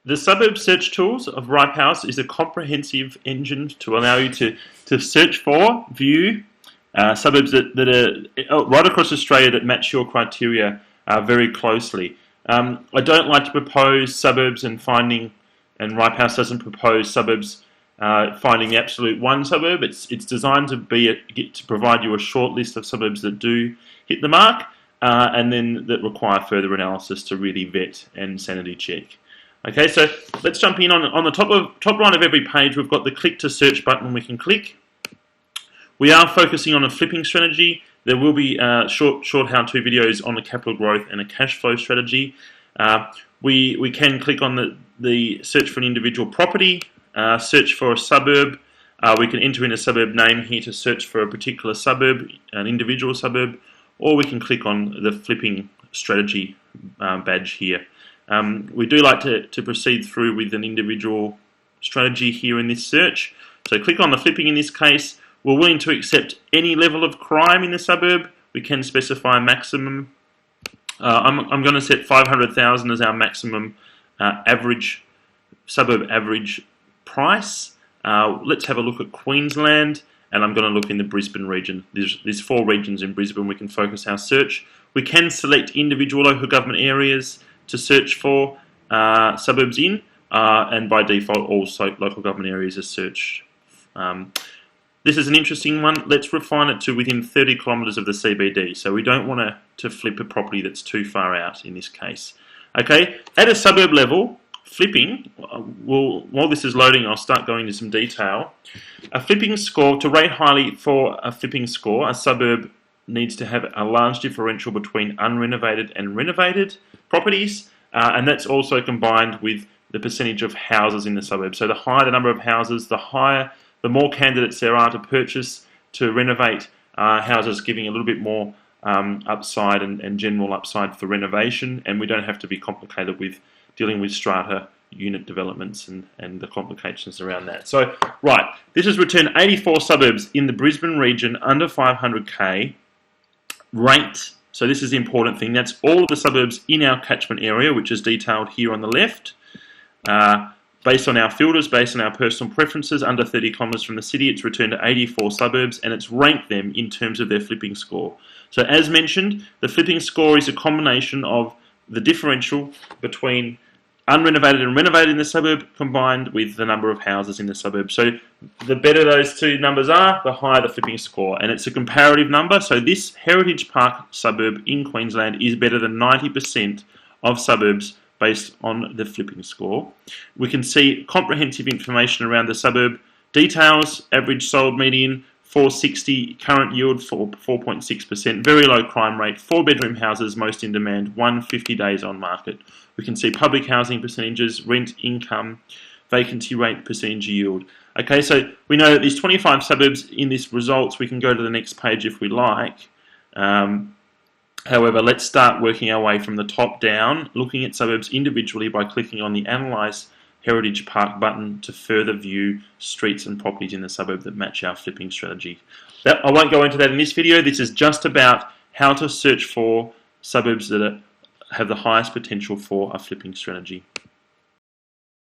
The suburb search tools of Ripehouse is a comprehensive engine to allow you to search for, view suburbs that are right across Australia that match your criteria very closely. I don't like to propose suburbs and Ripehouse doesn't propose suburbs finding the absolute one suburb. It's designed to provide you a short list of suburbs that do hit the mark and then that require further analysis to really vet and sanity check. Okay, so let's jump in on the top right of every page. We've got the click to search button we can click. We are focusing on a flipping strategy. There will be short how-to videos on the capital growth and a cash flow strategy. We can click on the search for an individual property, search for a suburb. We can enter in a suburb name here to search for a particular suburb, an individual suburb, or we can click on the flipping strategy badge here. We do like to proceed through with an individual strategy here in this search. So click on the flipping in this case. We're willing to accept any level of crime in the suburb. We can specify maximum. I'm going to set 500,000 as our maximum suburb average price. Let's have a look at Queensland, and I'm going to look in the Brisbane region. There's 4 regions in Brisbane we can focus our search. We can select individual local government areas to search for suburbs in, and by default also local government areas are searched. This is an interesting one. Let's refine it to within 30 kilometres of the CBD. So we don't want to flip a property that's too far out in this case. Okay, at a suburb level, flipping, while this is loading, I'll start going into some detail. A flipping score, to rate highly for a flipping score, a suburb needs to have a large differential between unrenovated and renovated properties, and that's also combined with the percentage of houses in the suburb. So the higher the number of houses, the more candidates there are to purchase, to renovate houses, giving a little bit more upside and general upside for renovation, and we don't have to be complicated with dealing with strata unit developments and the complications around that. So, right, this has returned 84 suburbs in the Brisbane region under 500k, ranked, so this is the important thing, that's all of the suburbs in our catchment area, which is detailed here on the left. Based on our filters, based on our personal preferences, under 30 kilometres from the city, it's returned to 84 suburbs and it's ranked them in terms of their flipping score. So as mentioned, the flipping score is a combination of the differential between unrenovated and renovated in the suburb combined with the number of houses in the suburb. So the better those two numbers are, the higher the flipping score. And it's a comparative number, so this Heritage Park suburb in Queensland is better than 90% of suburbs based on the flipping score. We can see comprehensive information around the suburb. Details, average sold median, 460, current yield for 4.6%, very low crime rate, 4-bedroom houses, most in demand, 150 days on market. We can see public housing percentages, rent income, vacancy rate, percentage yield. Okay, so we know that there's 25 suburbs in this results. We can go to the next page if we like. However, let's start working our way from the top down, looking at suburbs individually by clicking on the Analyse Heritage Park button to further view streets and properties in the suburb that match our flipping strategy. I won't go into that in this video. This is just about how to search for suburbs that have the highest potential for a flipping strategy.